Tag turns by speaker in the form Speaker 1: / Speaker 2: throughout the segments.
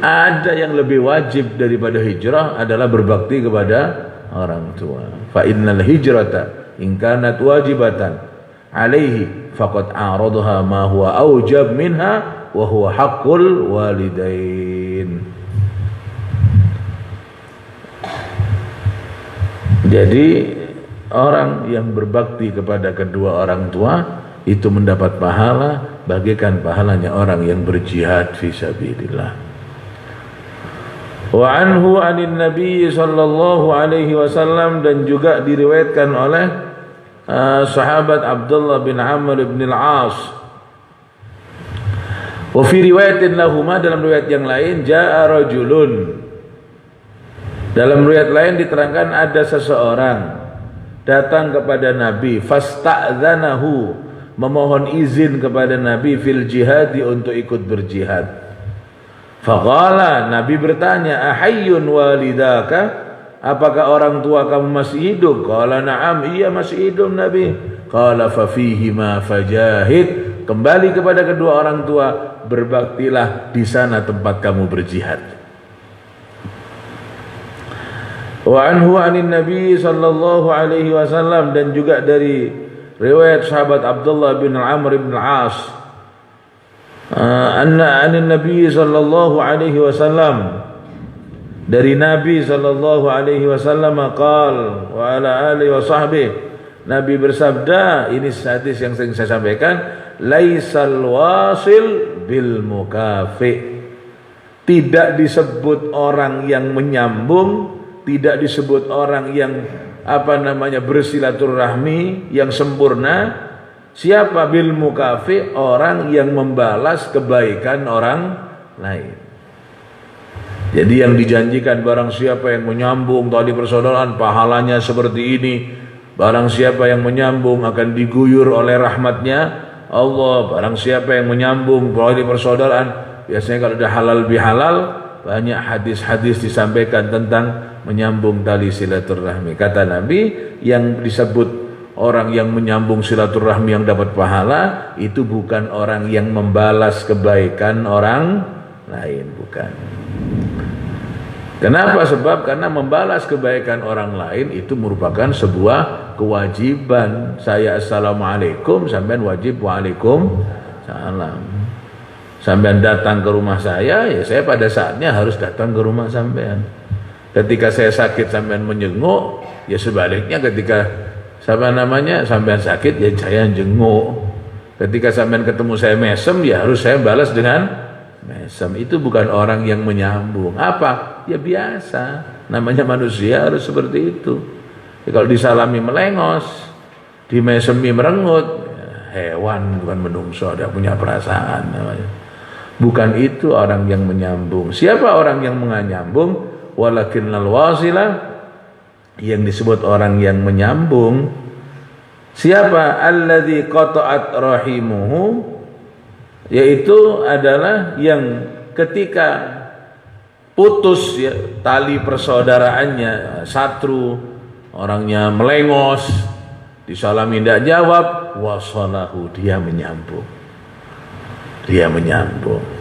Speaker 1: ada yang lebih wajib daripada hijrah adalah berbakti kepada orang tua. Fa innal hijrata in kanat wajibatan alaihi faqad a'radaha ma huwa aujab minha wa huwa haqqul walidain. Jadi orang yang berbakti kepada kedua orang tua itu mendapat pahala bagaikan pahalanya orang yang berjihad fisabilillah. Wa anhu anin Nabi sallallahu alaihi wasallam, dan juga diriwayatkan oleh sahabat Abdullah bin Amr bin al-As. Wa fi riwayatin lahuma, dalam riwayat yang lain, jaa rajulun, dalam riwayat lain diterangkan ada seseorang datang kepada Nabi, fasta'dzanahu, memohon izin kepada Nabi fil jihadi, untuk ikut berjihad. Faqala, Nabi bertanya, ahayyun walidaka, apakah orang tua kamu masih hidup? Qala na'am, iya masih hidup Nabi. Qala fa fihima fajahid, kembali kepada kedua orang tua, berbaktilah di sana tempat kamu berjihad. Wa anhu anin Nabi sallallahu alaihi wasallam, dan juga dari riwayat sahabat Abdullah bin Amr bin al-As, anna anin Nabi sallallahu alaihi wasallam, dari Nabi sallallahu alaihi wasallam qala wa ala alihi wa sahbihi, Nabi bersabda, ini hadis yang sering saya sampaikan, laisal wasil bil mukafi, tidak disebut orang yang menyambung, tidak disebut orang yang bersilaturahmi yang sempurna. Siapa? Bil mukafi, orang yang membalas kebaikan orang lain. Jadi yang dijanjikan, barang siapa yang menyambung tali persaudaraan pahalanya seperti ini, barang siapa yang menyambung akan diguyur oleh rahmatnya Allah, barang siapa yang menyambung tali persaudaraan, biasanya kalau ada halal bihalal, banyak hadis-hadis disampaikan tentang menyambung tali silaturahmi. Kata Nabi, yang disebut orang yang menyambung silaturahmi yang dapat pahala itu bukan orang yang membalas kebaikan orang lain, bukan. Kenapa? Sebab karena membalas kebaikan orang lain itu merupakan sebuah kewajiban. Saya assalamualaikum, sampean wajib waalaikumsalam. Sampean datang ke rumah saya, ya saya pada saatnya harus datang ke rumah sampean. Ketika saya sakit sampean menjenguk, ya sebaliknya ketika sampean sakit, ya saya jenguk. Ketika sampean ketemu saya mesem, ya harus saya balas dengan mesem. Itu bukan orang yang menyambung. Apa? Ya biasa. Namanya manusia harus seperti itu. Ya, kalau disalami melengos, dimesemi merengut, ya, hewan bukan menungso, dia punya perasaan namanya. Bukan itu orang yang menyambung. Siapa orang yang menyambung? Walakinnal wasila, yang disebut orang yang menyambung. Siapa? Alladzi qata'at rahimuhu, yaitu adalah yang ketika putus ya, tali persaudaraannya, satru, orangnya melengos, disalami tidak jawab, wasalahu, dia menyambung. Dia menyambung.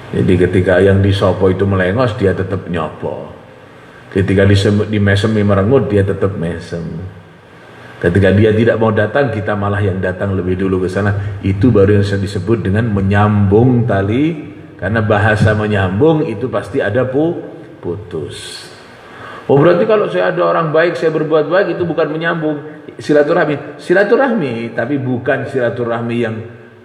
Speaker 1: Jadi ketika yang disopo itu melengos, dia tetap nyopo. Ketika dimesemi merengut, dia tetap mesem. Ketika dia tidak mau datang, kita malah yang datang lebih dulu ke sana. Itu baru yang disebut dengan menyambung tali. Karena bahasa menyambung itu pasti ada putus. Oh, berarti kalau saya ada orang baik, saya berbuat baik, itu bukan menyambung. Silaturahmi, tapi bukan silaturahmi yang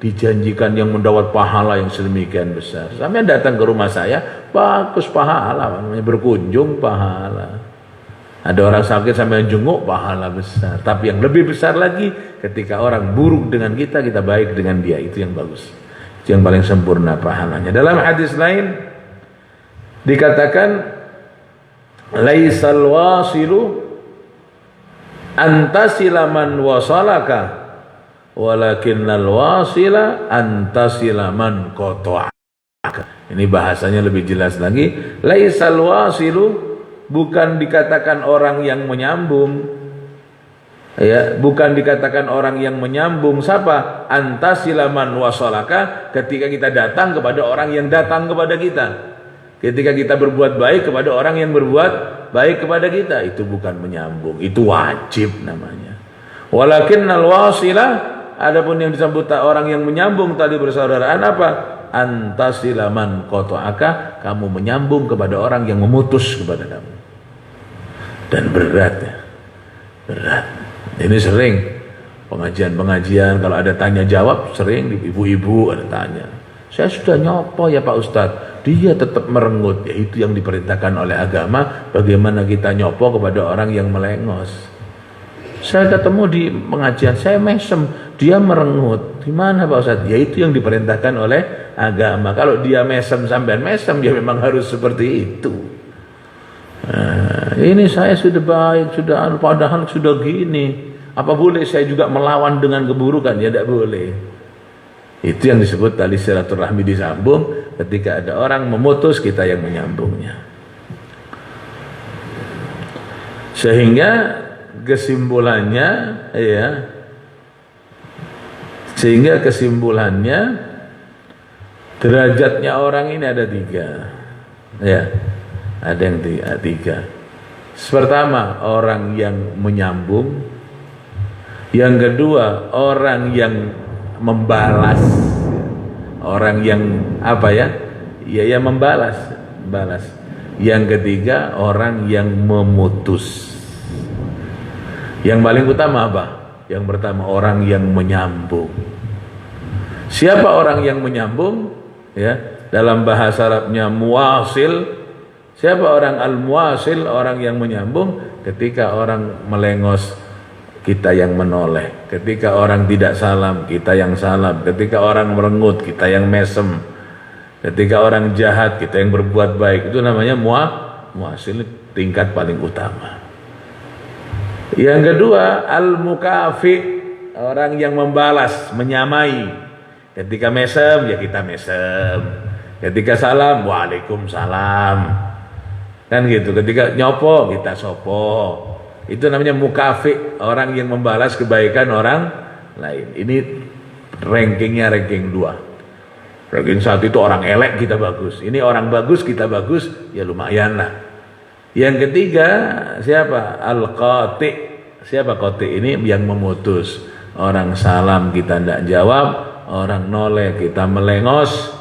Speaker 1: dijanjikan, yang mendapat pahala yang sedemikian besar. Sampai datang ke rumah saya, bagus pahala, namanya berkunjung pahala. Ada orang sakit sampai jenguk, pahala besar. Tapi yang lebih besar lagi, ketika orang buruk dengan kita, kita baik dengan dia, itu yang bagus. Itu yang paling sempurna pahalanya. Dalam hadis lain dikatakan, laisal wasilu antasila man wasalaka, walakinnal wasila antasila man qata'aka. Ini bahasanya lebih jelas lagi. Laisal wasilu, bukan dikatakan orang yang menyambung, Ya, bukan dikatakan orang yang menyambung. Siapa? Antasilaman wasolaka, ketika kita datang kepada orang yang datang kepada kita. Ketika kita berbuat baik kepada orang yang berbuat baik kepada kita, itu bukan menyambung, itu wajib namanya. Walakinnal wasila, adapun yang disebut orang yang menyambung tali persaudaraan apa? Antasilaman qata'aka, kamu menyambung kepada orang yang memutus kepada kamu. Dan berat ya. Berat. Ini sering pengajian-pengajian kalau ada tanya jawab, sering ibu-ibu ada tanya. Saya sudah nyopo ya Pak Ustadz, dia tetap merengut. Ya itu yang diperintahkan oleh agama. Bagaimana kita nyopo kepada orang yang melengos. Saya ketemu di pengajian, saya mesem, dia merengut. Gimana Pak Ustadz? Ya itu yang diperintahkan oleh agama. Kalau dia mesem sampai mesem, ya memang harus seperti itu. Nah, ini saya sudah baik, sudah padahal sudah gini. Apa boleh saya juga melawan dengan keburukan? Ya tidak boleh. Itu yang disebut tali silaturahmi disambung. Ketika ada orang memutus, kita yang menyambungnya. Sehingga kesimpulannya, ya, derajatnya orang ini ada 3. Ya, ada yang 3. Pertama, orang yang menyambung. Yang kedua, orang yang membalas, orang yang apa ya? Ya membalas. Yang ketiga, orang yang memutus. Yang paling utama apa? Yang pertama, orang yang menyambung. Siapa orang yang menyambung? Ya, dalam bahasa Arabnya muwasil. Siapa orang al-muwasil? Orang yang menyambung. Ketika orang melengos, kita yang menoleh. Ketika orang tidak salam, kita yang salam. Ketika orang merengut, kita yang mesem. Ketika orang jahat, kita yang berbuat baik. Itu namanya muwasil, tingkat paling utama. Yang kedua, al-mukafi, orang yang membalas, menyamai. Ketika mesem, ya kita mesem. Ketika salam, waalaikumsalam. Kan gitu. Ketika nyopo, kita sopo. Itu namanya mukafi, orang yang membalas kebaikan orang lain. Ini rankingnya ranking 2. Ranking 1 itu orang elek, kita bagus. Ini orang bagus, kita bagus, ya lumayan lah. Yang ketiga, siapa? Al-qati. Siapa qati ini? Yang memutus. Orang salam kita tidak jawab, orang noleh kita melengos,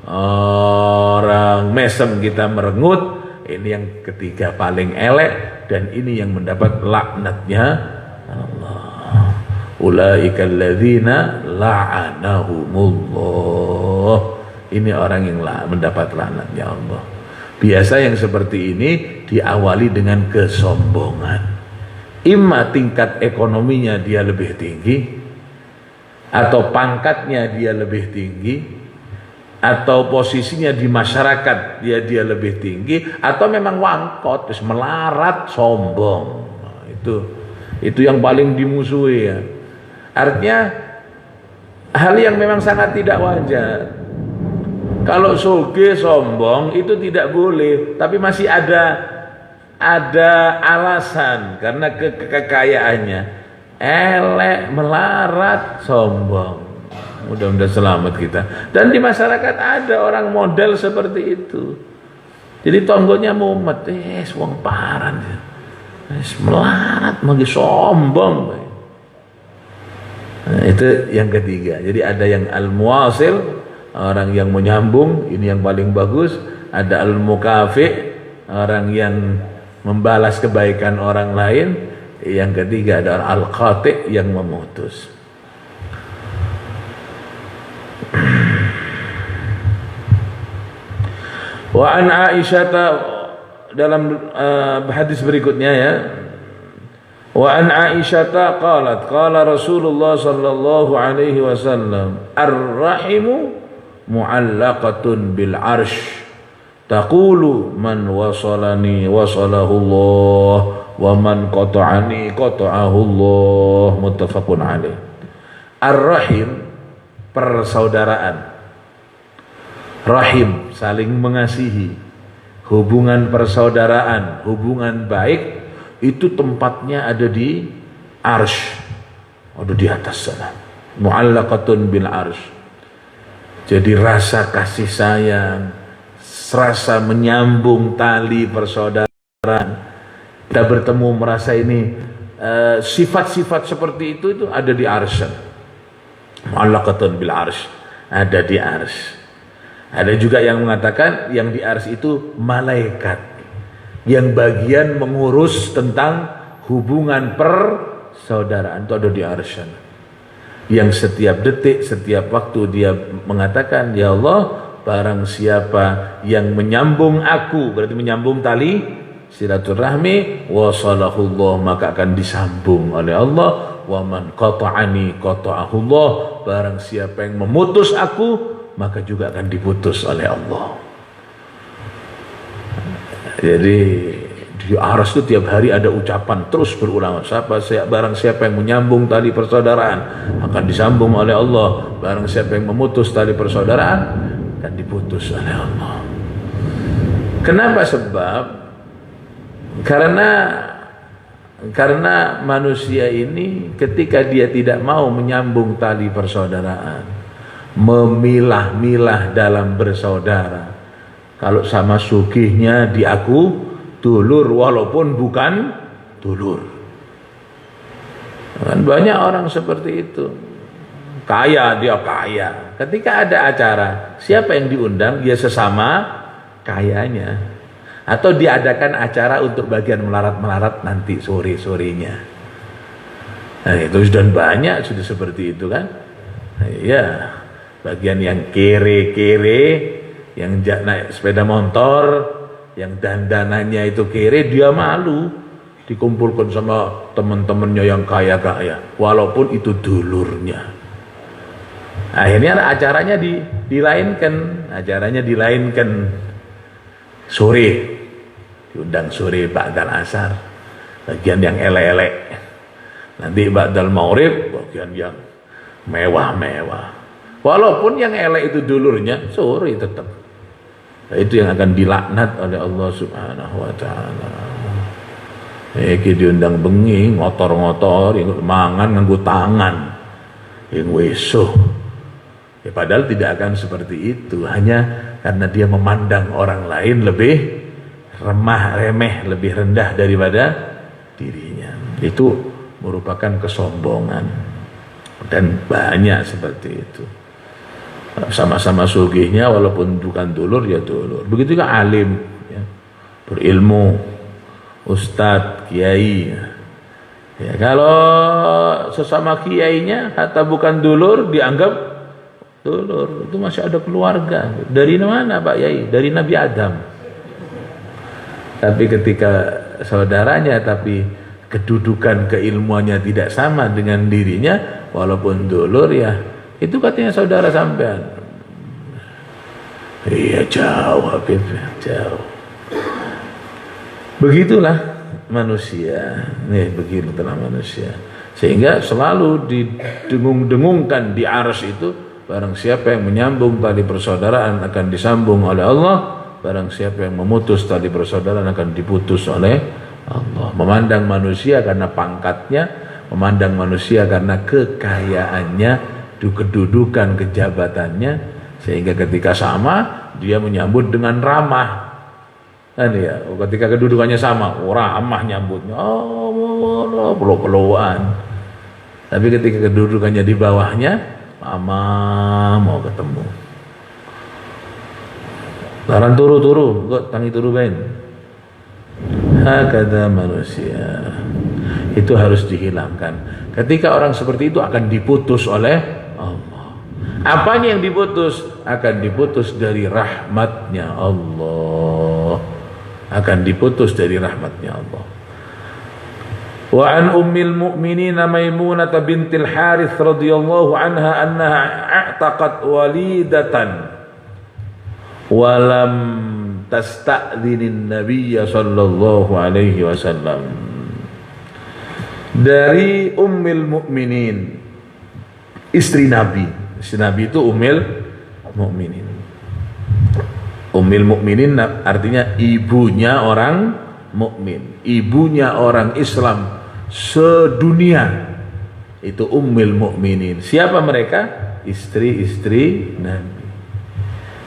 Speaker 1: orang mesem kita merengut. Ini yang ketiga paling elek, dan ini yang mendapat laknatnya Allah. Ulaika alladzina la'anahumullah. Ini orang yang mendapat laknatnya Allah. Biasa yang seperti ini diawali dengan kesombongan. Imma tingkat ekonominya dia lebih tinggi, atau pangkatnya dia lebih tinggi, atau posisinya di masyarakat dia lebih tinggi, atau memang wangkot, terus melarat, sombong. Nah, itu yang paling dimusuhi ya. Artinya hal yang memang sangat tidak wajar. Kalau soge sombong itu tidak boleh, tapi masih ada alasan karena kekayaannya. Elek, melarat, sombong. Mudah-mudahan selamat kita. Dan di masyarakat ada orang model seperti itu. Jadi tonggonya mumet, wong paran, melarat, magi sombong. Nah, itu yang ketiga. Jadi ada yang al-muwasil, orang yang menyambung, ini yang paling bagus. Ada al-mukafi, orang yang membalas kebaikan orang lain. Yang ketiga ada al-qati, yang memutus. Wa an Aisyah, dalam hadis berikutnya ya, wa an Aisyah qalat qala Rasulullah sallallahu alaihi wasallam ar-rahimu mu'allaqatun bil arsh taqulu man wasalani wasalahu Allah wa man qata'ani qata'ahu Allah, muttafaqun alaih. Ar-rahim, persaudaraan. Rahim, saling mengasihi. Hubungan persaudaraan, hubungan baik, itu tempatnya ada di arsy, ada di atas sana, mu'allaqatun bil arsy. Jadi rasa kasih sayang, rasa menyambung tali persaudaraan, kita bertemu merasa ini sifat-sifat seperti itu ada di arsy, mu'allaqatun bil arsy, ada di arsy. Ada juga yang mengatakan yang di arsy itu malaikat yang bagian mengurus tentang hubungan persaudaraan, itu ada di arsy. Yang setiap detik, setiap waktu dia mengatakan, ya Allah, barang siapa yang menyambung aku, berarti menyambung tali silaturahmi, wasalahullah, maka akan disambung oleh Allah. Wa man qata'ani qata'ahullah, barang siapa yang memutus aku, maka juga akan diputus oleh Allah. Jadi di arsy itu tiap hari ada ucapan terus berulang, barang siapa yang menyambung tali persaudaraan akan disambung oleh Allah, barang siapa yang memutus tali persaudaraan akan diputus oleh Allah. Kenapa? Sebab karena manusia ini ketika dia tidak mau menyambung tali persaudaraan, memilah-milah dalam bersaudara, kalau sama sugihnya diaku dulur walaupun bukan dulur. Kan banyak orang seperti itu. Kaya, dia kaya. Ketika ada acara, siapa yang diundang? Ya sesama kayanya. Atau diadakan acara untuk bagian melarat-melarat nanti sore-sorenya. Nah, itu sudah banyak sudah seperti itu kan. Iya. Bagian yang kere-kere, yang naik sepeda motor, yang dandanannya itu kere, dia malu dikumpulkan sama teman-temannya yang kaya-kaya, walaupun itu dulurnya. Akhirnya acaranya dilainkan sore, diundang sore ba'dal asar, bagian yang elek-elek. Nanti ba'dal maghrib bagian yang mewah-mewah. Walaupun yang elek itu dulurnya, sore tetap. Nah, itu yang akan dilaknat oleh Allah Subhanahu wa taala. Iki diundang bengi, ngotor-ngotor, yang mangan nganggo tangan. Yang wesuh. Ya, padahal tidak akan seperti itu, hanya karena dia memandang orang lain lebih remeh, lebih rendah daripada dirinya. Itu merupakan kesombongan. Dan banyak seperti itu. Sama-sama sugihnya walaupun bukan dulur ya dulur. Begitu juga alim ya, berilmu, ustadz, kiai ya, kalau sesama kiainya kata bukan dulur dianggap dulur, itu masih ada keluarga. Dari mana Pak Yai? Dari Nabi Adam. Tapi ketika saudaranya tapi kedudukan keilmuannya tidak sama dengan dirinya, walaupun dulur ya itu katanya saudara sampean. Iya jauh Habib, jauh. Begitulah manusia. Nih begitulah manusia. Sehingga selalu didengung-dengungkan di arsy itu, barang siapa yang menyambung tali persaudaraan akan disambung oleh Allah, barang siapa yang memutus tali persaudaraan akan diputus oleh Allah. Memandang manusia karena pangkatnya, memandang manusia karena kekayaannya, kedudukan, kejabatannya, sehingga ketika sama dia menyambut dengan ramah. Kan ya, ketika kedudukannya sama, ramah nyambutnya, peluk-pelukan. Tapi ketika kedudukannya di bawahnya, mama mau ketemu. Larang turu, kok tangi turu bain. Hakada manusia. Itu harus dihilangkan. Ketika orang seperti itu akan diputus oleh Allah. Apanya yang diputus? Akan diputus dari rahmatnya Allah. Akan diputus dari rahmatnya Allah. Wa an ummil mu'minin Maimunah bintil Harith radhiyallahu anha annaha a'taqat walidatan wa lam tasta'dhinin nabiyya sallallahu alaihi wasallam. Dari ummil mu'minin, istri Nabi. Istri Nabi itu ummil mu'minin. Ummil mu'minin artinya ibunya orang mukmin, ibunya orang Islam sedunia. Itu ummul mukminin. Siapa mereka? Istri-istri Nabi.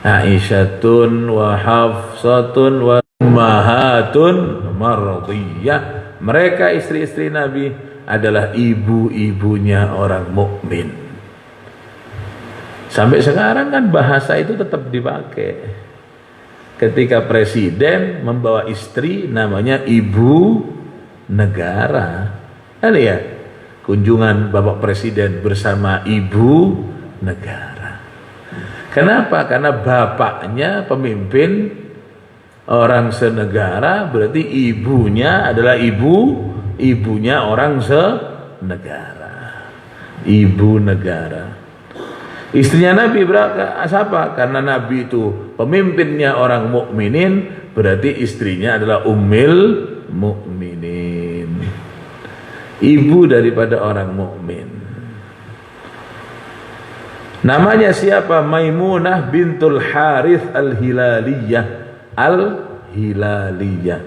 Speaker 1: Aisyatun wa Hafsatun wa ummahatun mardiyah. Mereka istri-istri Nabi adalah ibu-ibunya orang mukmin. Sampai sekarang kan bahasa itu tetap dipakai. Ketika presiden membawa istri namanya ibu negara. Kan ya? Kunjungan Bapak Presiden bersama ibu negara. Kenapa? Karena bapaknya pemimpin orang senegara, berarti ibunya adalah ibunya orang senegara. Ibu negara. Istrinya Nabi siapa? Karena Nabi itu pemimpinnya orang mukminin, berarti istrinya adalah ummul mukminin. Ibu daripada orang mukmin. Namanya siapa? Maimunah bintul Harith al-Hilaliyah. Al-Hilaliyah.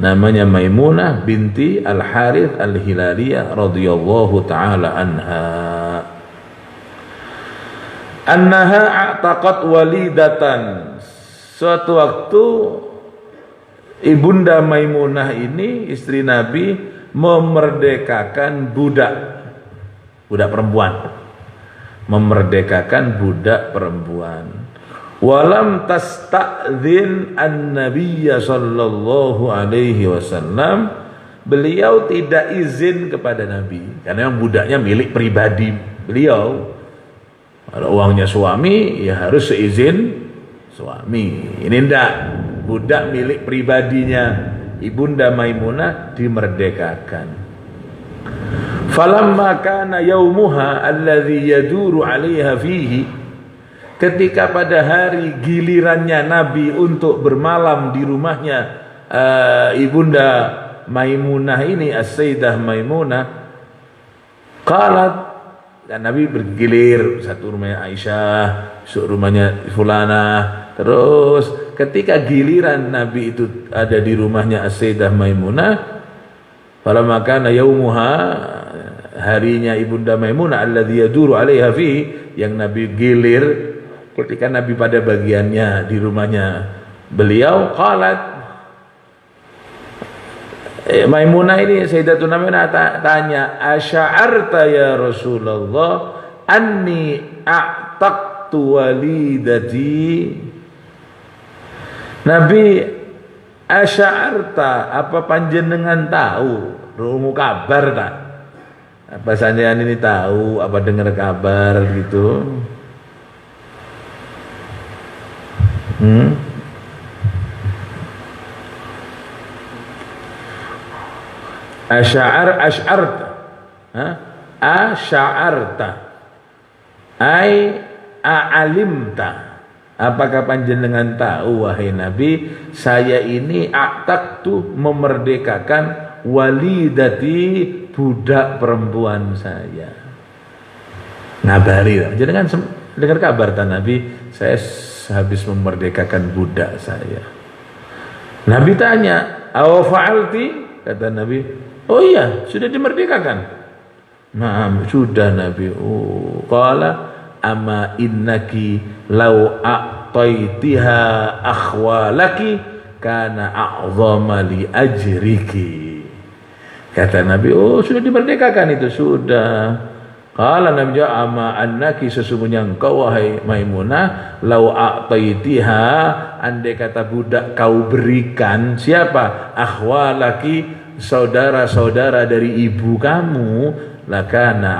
Speaker 1: Namanya Maimunah binti Al-Harith al-Hilaliyah radhiyallahu taala anha. Annaha a'taqat walidatan. Suatu waktu Ibunda Maimunah ini istri Nabi memerdekakan budak perempuan, memerdekakan budak perempuan. Walam tasta'dzin an-nabiyya sallallahu alaihi wasallam, beliau tidak izin kepada Nabi karena yang budaknya milik pribadi beliau. Kalau uangnya suami ya harus seizin suami. Ini ndak, budak milik pribadinya Ibunda Maimunah dimerdekakan. Falamma kana yaumuha alladhi yaduru 'alaiha fihi, ketika pada hari gilirannya Nabi untuk bermalam di rumahnya Ibunda Maimunah ini, As-Sayyidah Maimunah, qalat, dan Nabi bergilir, satu rumahnya Aisyah, rumahnya Fulanah. Terus ketika giliran Nabi itu ada di rumahnya As-Sayyidah Maimunah, falamma kana yaumuha, harinya Ibunda Maimunah alladzi yaduru 'alaiha fi, yang Nabi gilir ketika Nabi pada bagiannya di rumahnya beliau, qalat, Maimunah ini Sayyidatuna Maimunah tanya, asy'arta ya Rasulullah anni a'taqtu walidati. Nabi, asy'arta, apa panjenengan tahu, rungu kabar tak? Apa sampeyan ini tahu, apa dengar kabar gitu? Asy'arta. Asy'arta. Ai a'alimta. Apakah panjenengan tahu wahai Nabi, saya ini a'taqtu, memerdekakan walidati, budak perempuan saya. Ngabari, jangan dengar kabar tan Nabi, saya habis memerdekakan budak saya. Nabi tanya, aw fa'alti? Kata Nabi, oh iya, sudah dimerdekakan. Nah, sudah Nabi. Oh, qala ama innaki law a'taitiha akhwalaki kana a'zama li ajriki. Kata Nabi, oh sudah dimerdekakan itu, sudah. Qala Nabi, ama annaki, sesungguhnya engkau wahai Maimunah, law a'taitiha, andai kata budak kau berikan, siapa? Akhwalaki, saudara-saudara dari ibu kamu, lakana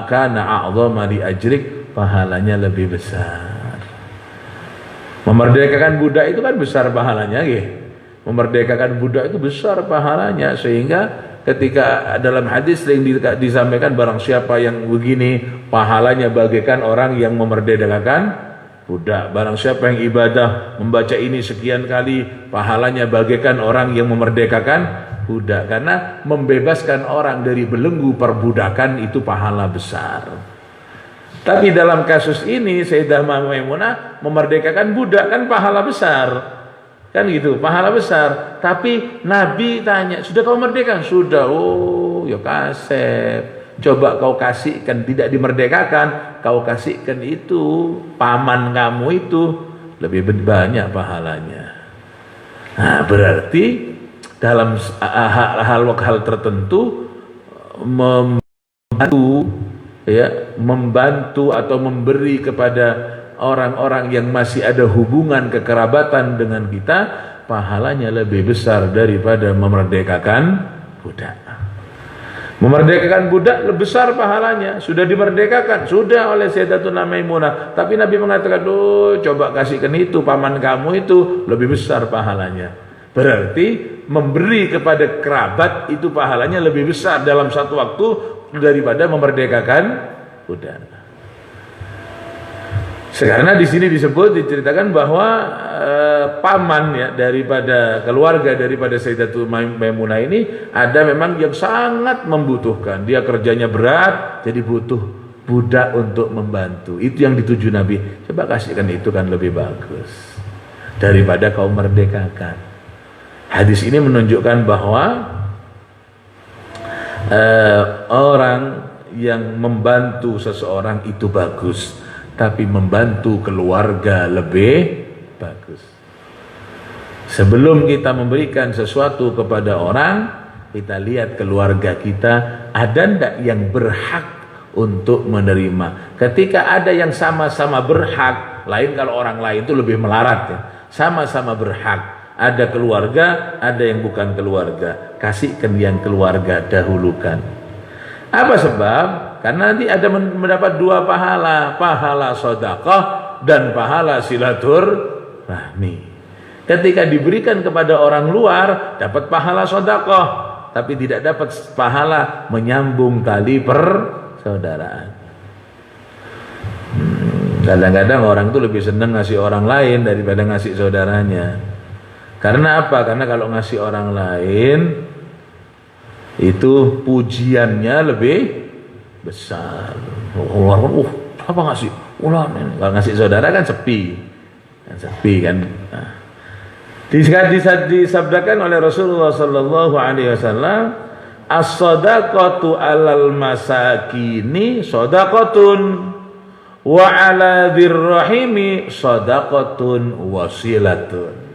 Speaker 1: a'zama li ajrik, pahalanya lebih besar. Memerdekakan budak itu kan besar pahalanya, memerdekakan budak itu besar pahalanya, sehingga ketika dalam hadis sering disampaikan, barang siapa yang begini pahalanya bagaikan orang yang memerdekakan budak. Barang siapa yang ibadah membaca ini sekian kali, pahalanya bagaikan orang yang memerdekakan budak. Karena membebaskan orang dari belenggu perbudakan itu pahala besar. Tapi dalam kasus ini Sayyidah Maimunah memerdekakan budak, kan pahala besar. Kan gitu, pahala besar. Tapi Nabi tanya, sudah kau merdeka? Sudah. Oh, ya kasep. Coba kau kasihkan, tidak dimerdekakan, kau kasihkan itu paman kamu itu, lebih banyak pahalanya. Nah, berarti dalam hal tertentu membantu atau memberi kepada orang-orang yang masih ada hubungan kekerabatan dengan kita, pahalanya lebih besar daripada memerdekakan budak. Memerdekakan budak lebih besar pahalanya. Sudah dimerdekakan, sudah oleh Sayyidatuna Maimunah, tapi Nabi mengatakan, coba kasihkan itu paman kamu itu, lebih besar pahalanya. Berarti memberi kepada kerabat itu pahalanya lebih besar dalam satu waktu daripada memerdekakan budak. Karena di sini diceritakan bahwa paman ya daripada keluarga daripada Sayyidatul Maimunah ini ada memang yang sangat membutuhkan. Dia kerjanya berat, jadi butuh budak untuk membantu. Itu yang dituju Nabi. Coba kasihkan itu kan lebih bagus daripada kau merdekakan. Hadis ini menunjukkan bahwa orang yang membantu seseorang itu bagus, tapi membantu keluarga lebih bagus. Sebelum kita memberikan sesuatu kepada orang, kita lihat keluarga kita ada ndak yang berhak untuk menerima. Ketika ada yang sama-sama berhak, lain kalau orang lain itu lebih melarat ya. Sama-sama berhak. Ada keluarga, ada yang bukan keluarga. Kasihkan yang keluarga, dahulukan. Apa sebab? Karena nanti ada mendapat dua pahala, pahala sedekah dan pahala silaturahmi. Ketika diberikan kepada orang luar, dapat pahala sedekah, tapi tidak dapat pahala menyambung tali persaudaraan. Kadang-kadang orang itu lebih senang ngasih orang lain daripada ngasih saudaranya. Karena apa? Karena kalau ngasih orang lain itu pujiannya lebih besar. Apa ngasih? Kalau ngasih saudara kan sepi kan. Nah. Disabdakan oleh Rasulullah sallallahu alaihi wasallam, as-shadaqatu 'alal masakini shadaqatun wa 'ala dzirrahimi shadaqatun wasilatun.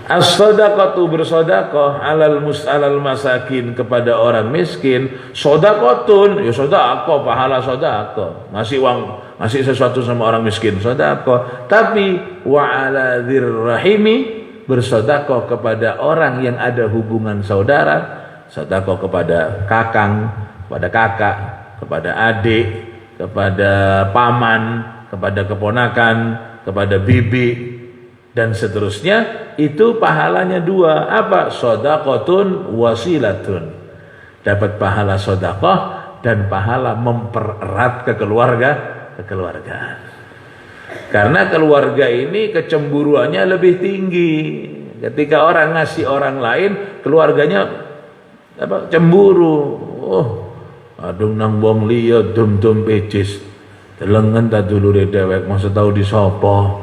Speaker 1: As-shadaqatu bersedekah alal masakin kepada orang miskin, shadaqatun ya sedekah, pahala sedekah. Ngasih uang, ngasih sesuatu sama orang miskin sedekah. Tapi wa ala dzirrahimi bersedekah kepada orang yang ada hubungan saudara, sedekah kepada kakang, kepada kakak, kepada adik, kepada paman, kepada keponakan, kepada bibi dan seterusnya, itu pahalanya dua. Apa? Shadaqatun wasilatun. Dapat pahala sedekah dan pahala mempererat kekeluargaan. Karena keluarga ini kecemburuannya lebih tinggi. Ketika orang ngasih orang lain, keluarganya cemburu. Adung nang wong liya dum-dum pecis. Delengen ta dulure dewek maksud tau disopo.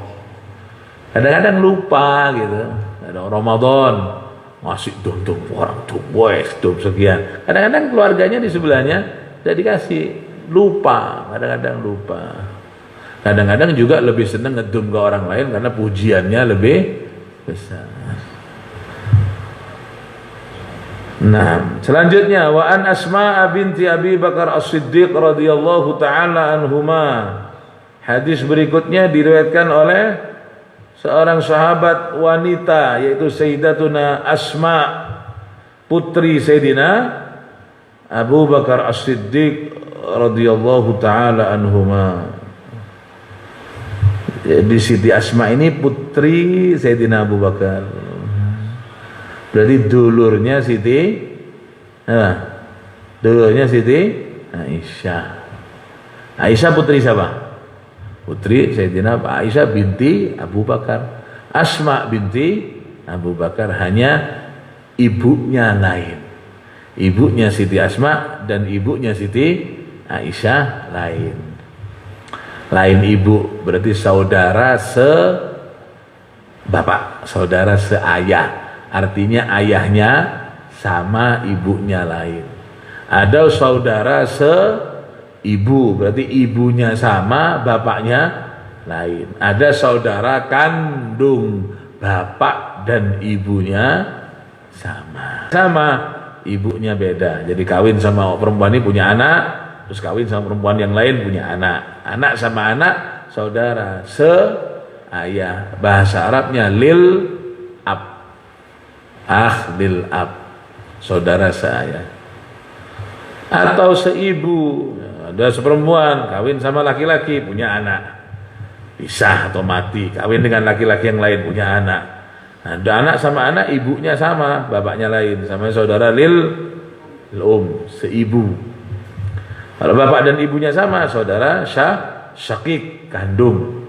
Speaker 1: Kadang-kadang lupa gitu. Ada Ramadan ngasih dum-dum orang tuh dum sekian. Kadang-kadang keluarganya di sebelahnya tidak dikasih, lupa. Kadang-kadang lupa. Kadang-kadang juga lebih senang ngedum ke orang lain karena pujiannya lebih besar. Nah, selanjutnya wa an Asma binti Abi Bakar As-Siddiq radhiyallahu taala anhuma. Hadis berikutnya diriwayatkan oleh seorang sahabat wanita yaitu Sayyidatuna Asma putri Sayyidina Abu Bakar As-Siddiq radhiyallahu taala anhuma. Jadi Siti Asma ini putri Sayyidina Abu Bakar. Berarti dulurnya Siti Aisyah. Aisyah putri siapa? Putri Sayyidina Aisyah binti Abu Bakar. Asma binti Abu Bakar, hanya ibunya lain. Ibunya Siti Asma dan ibunya Siti Aisyah lain ibu, berarti saudara bapak, saudara seayah, artinya ayahnya sama, ibunya lain. Ada saudara seibu, berarti ibunya sama, bapaknya lain. Ada saudara kandung, bapak dan ibunya sama, ibunya beda. Jadi kawin sama perempuan ini punya anak, terus kawin sama perempuan yang lain punya anak. Anak sama anak, saudara seayah. Bahasa Arabnya lil ab, lil ab, saudara seayah. Atau seibu, ada seperempuan kawin sama laki-laki punya anak, pisah atau mati, kawin dengan laki-laki yang lain punya anak. Ada anak sama anak, ibunya sama, bapaknya lain, sama saudara lil seibu. Kalau bapak dan ibunya sama, saudara syakik, kandung.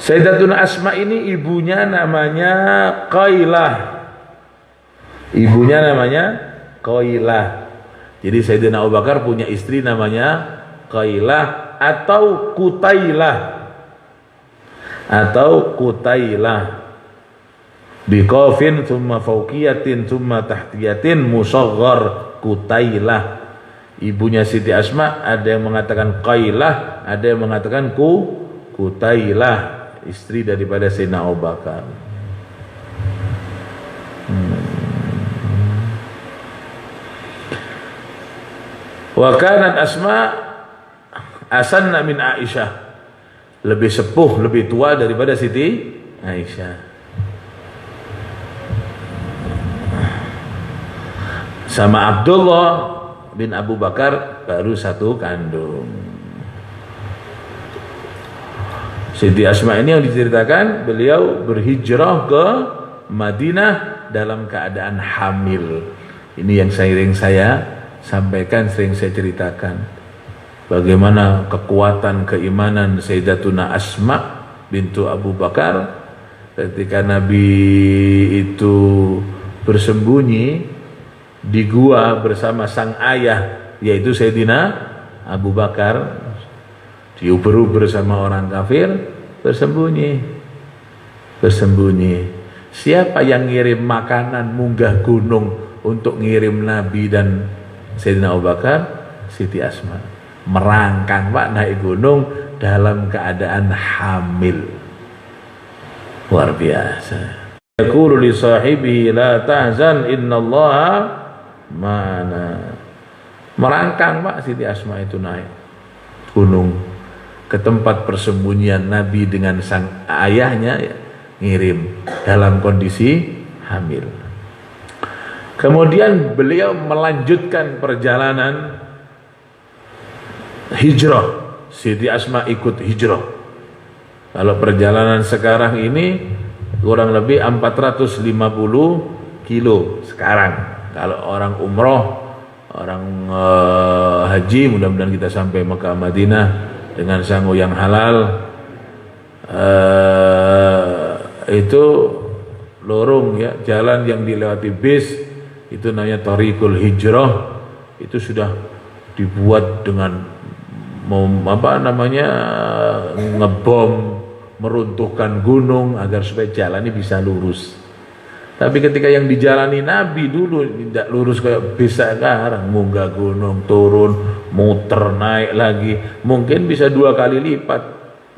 Speaker 1: Sayyidatuna Asma ini ibunya namanya Qailah. Ibunya namanya Qailah. Jadi Sayyidina Abu Bakar punya istri namanya Qailah atau Qutailah. Atau Qutailah. Biqafin thumma fawqiyatin thumma tahtiyatin musaghar, Qutailah. Ibunya Siti Asma ada yang mengatakan Qailah, ada yang mengatakan Qutailah, istri daripada Sayyidina Abu Bakar. Wa kanat Asma asanna min Aisyah, lebih sepuh, lebih tua daripada Siti Aisyah. Sama Abdullah bin Abu Bakar baru satu kandung. Siti Asma ini yang diceritakan beliau berhijrah ke Madinah dalam keadaan hamil. Ini yang sering saya sampaikan, sering saya ceritakan, bagaimana kekuatan keimanan Sayyidatuna Asma bintu Abu Bakar ketika Nabi itu bersembunyi di gua bersama sang ayah, yaitu Sayyidina Abu Bakar, diuber-uber sama orang kafir, bersembunyi. Siapa yang ngirim makanan munggah gunung untuk ngirim Nabi dan Sayyidina Abu Bakar? Siti Asma. Merangkang Pak, naik gunung dalam keadaan hamil. Luar biasa. Yaqulu li sahibihi la tahzan innallaha ma'ana. Merangkang Pak, Siti Asma itu naik gunung ke tempat persembunyian Nabi dengan sang ayahnya, ya, ngirim dalam kondisi hamil. Kemudian beliau melanjutkan perjalanan hijrah. Siti Asma ikut hijrah. Kalau perjalanan sekarang ini kurang lebih 450 kilo sekarang. Kalau orang umroh, orang haji, mudah-mudahan kita sampai Mekah Madinah dengan sangu yang halal, itu lorong ya, jalan yang dilewati bis itu namanya Thariqul Hijrah. Itu sudah dibuat dengan ngebom, meruntuhkan gunung agar supaya jalan ini bisa lurus. Tapi ketika yang dijalani Nabi dulu tidak lurus kayak bisa sekarang, munggah gunung, turun, muter, naik lagi, mungkin bisa 2 kali lipat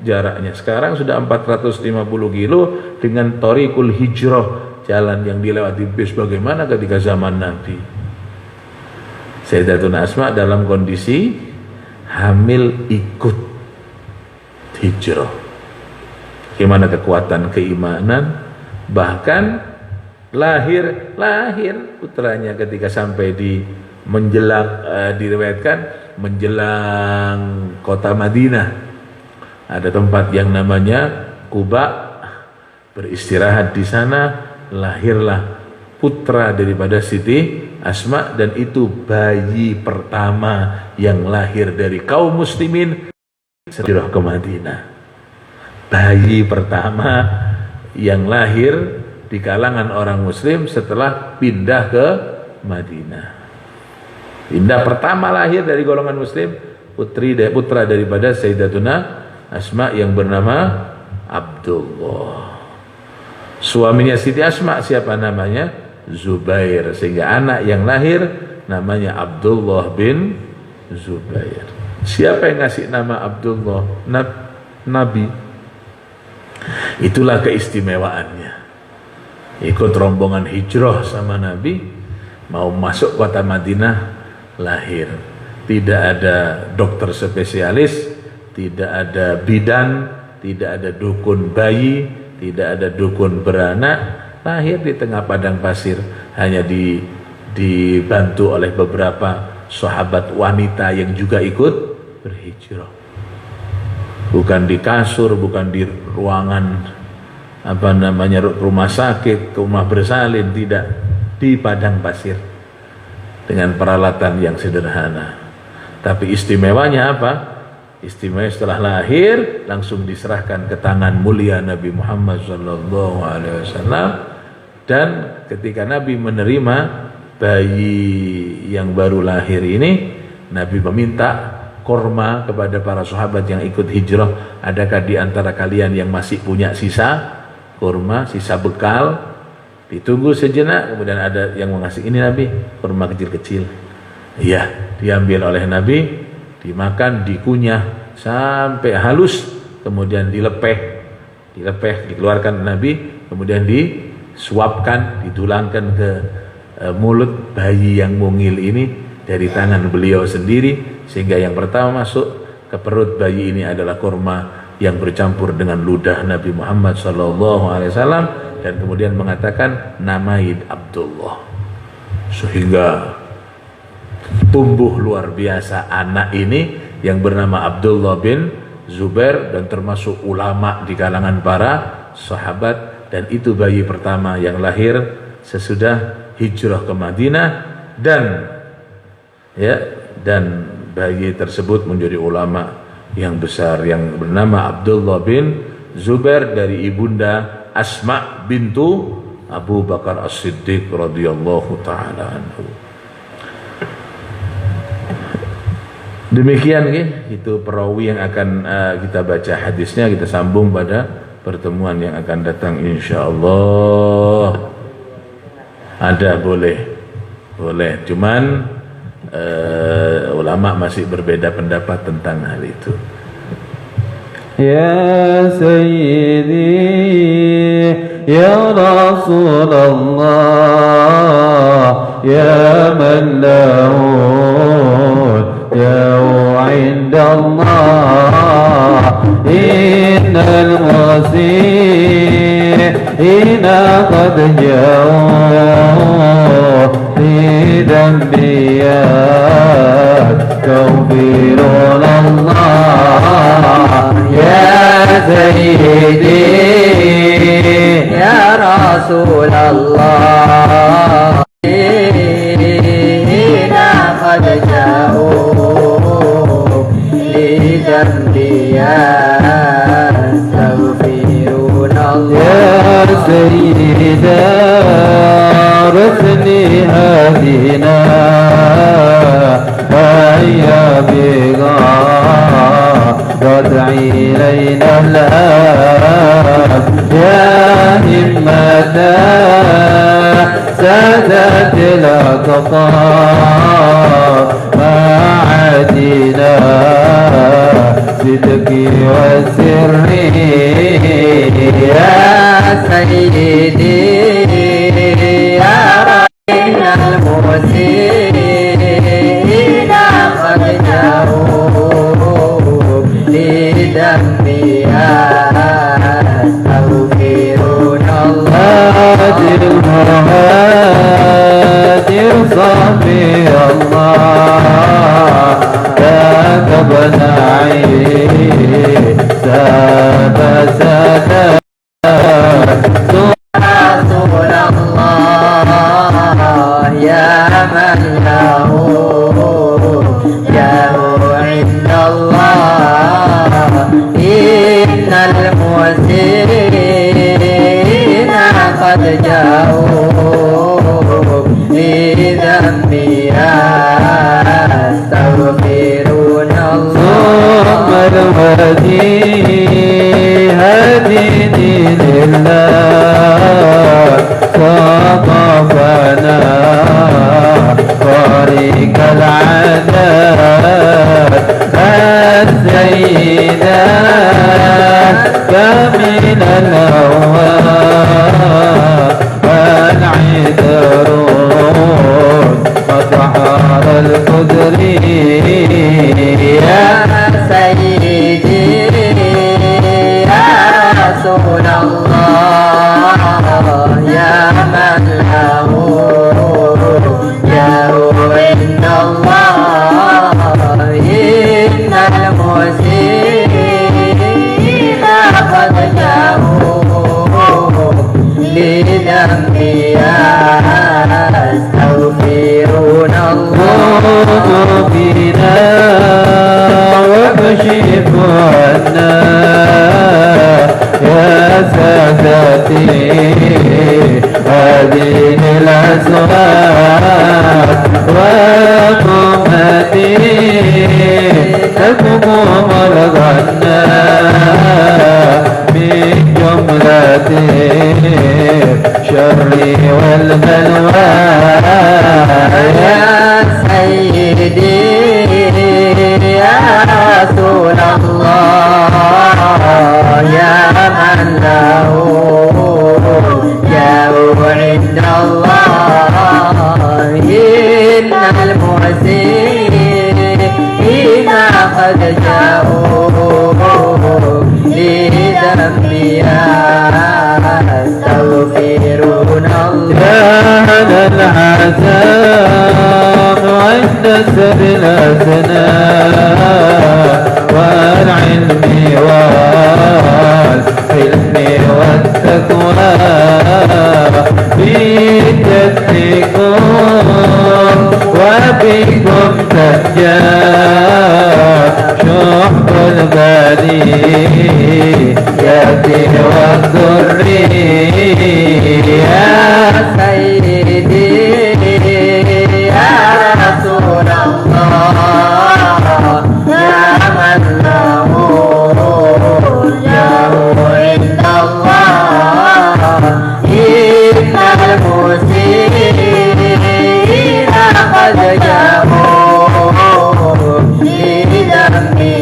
Speaker 1: jaraknya. Sekarang sudah 450 kilo dengan Thariqul Hijrah, jalan yang dilewati bis. Bagaimana ketika zaman Nabi? Sayyidatuna Asma dalam kondisi hamil ikut hijrah. Gimana kekuatan keimanan? Bahkan lahir putranya ketika sampai di menjelang diriwayatkan menjelang kota Madinah, ada tempat yang namanya Quba, beristirahat di sana, lahirlah putra daripada Siti Asma, dan itu bayi pertama yang lahir dari kaum muslimin hijrah ke Madinah. Bayi pertama yang lahir di kalangan orang muslim setelah pindah ke Madinah. Pindah pertama lahir dari golongan muslim, putra daripada Sayyidatuna Asma yang bernama Abdullah. Suaminya Siti Asma siapa namanya? Zubair, sehingga anak yang lahir namanya Abdullah bin Zubair. Siapa yang ngasih nama Abdullah? Nabi. Itulah keistimewaannya. Ikut rombongan hijrah sama Nabi, mau masuk kota Madinah, lahir. Tidak ada dokter spesialis, tidak ada bidan, tidak ada dukun bayi, tidak ada dukun beranak, lahir di tengah padang pasir, hanya dibantu oleh beberapa sahabat wanita yang juga ikut berhijrah. Bukan di kasur, bukan di ruangan rumah sakit, rumah bersalin, tidak, di padang pasir dengan peralatan yang sederhana. Tapi istimewanya apa? Istimewa setelah lahir langsung diserahkan ke tangan mulia Nabi Muhammad SAW, dan ketika Nabi menerima bayi yang baru lahir ini, Nabi meminta korma kepada para sahabat yang ikut hijrah. Adakah di antara kalian yang masih punya sisa korma, sisa bekal? Ditunggu sejenak, kemudian ada yang mengasih, ini Nabi, korma kecil-kecil. Iya, diambil oleh Nabi, dimakan, dikunyah sampai halus, kemudian dilepeh, dikeluarkan Nabi, kemudian disuapkan, ditulangkan ke mulut bayi yang mungil ini dari tangan beliau sendiri, sehingga yang pertama masuk ke perut bayi ini adalah kurma yang bercampur dengan ludah Nabi Muhammad SAW, dan kemudian mengatakan namaid Abdullah, sehingga tumbuh luar biasa anak ini yang bernama Abdullah bin Zubair, dan termasuk ulama di kalangan para sahabat. Dan itu bayi pertama yang lahir sesudah hijrah ke Madinah, dan bayi tersebut menjadi ulama yang besar yang bernama Abdullah bin Zubair dari ibunda Asma bintu Abu Bakar As-Siddiq radhiyallahu taala anhu. Demikian itu perawi yang akan kita baca hadisnya. Kita sambung pada pertemuan yang akan datang insyaallah. Ada boleh, cuman ulama masih berbeda pendapat tentang hal itu.
Speaker 2: Ya Sayyidi Ya Rasulullah Ya man lahu ya indallah innal musina qad jauh fi dambiyat tawbirun Allah ya Sayyidi ya Rasulullah qad jauh li dambiyat tawbirun Allah ya Sayyida رسلي هدينا هيا بغا وادعي إلينا الآب يا همة سادة الأقطار ما عدينا صدقي وسري يا سيدي المسيء قد جاءوا لذنبها يستغفرون الله المهاجر صافي الله ذاك بنعي ساب سلام يا من له جاه عند الله إن المسيئين قد جاءوا بذنبها يستغفرون الله ثم الهدي هدي الآلات صطفنا طريق العادات السيدات كامل الأوهام العذرون مطهر القدر يا سيدي يا رسول الله يا من له جاه عند الله إن المسيء قد جاءوا لذنبي يستغفرون الله فينا وكشف عنا يا سادتي هذه الأصوات وقمتي تكمم الغنى من جملة الشر والبلوى يا سيدي يا رسول الله يا من له جاه عند الله إن المحسنين قد جاءوا لذنبي يستغفرون الله يا العذاب عند سر الأسنان والعلم والحلم والتقوى بجدكم وبكم تنجى شحب البلية والضر يا سيدي يا رسول الله يا من له جاه عند الله إن المسيء قد جاءوا لذنبي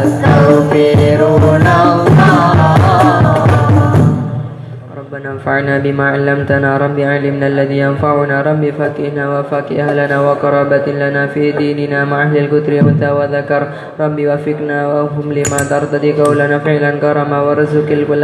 Speaker 2: يستغفرون الله ربنا انفعنا بما علمتنا رب علمنا الذي ينفعنا رب فقهنا وفقه أهلنا وقرابة لنا في ديننا مع أهل الكتر أنثى وذكر رب وفقنا وهم لما ترتدي قولنا فعلا كرما ورزق الكل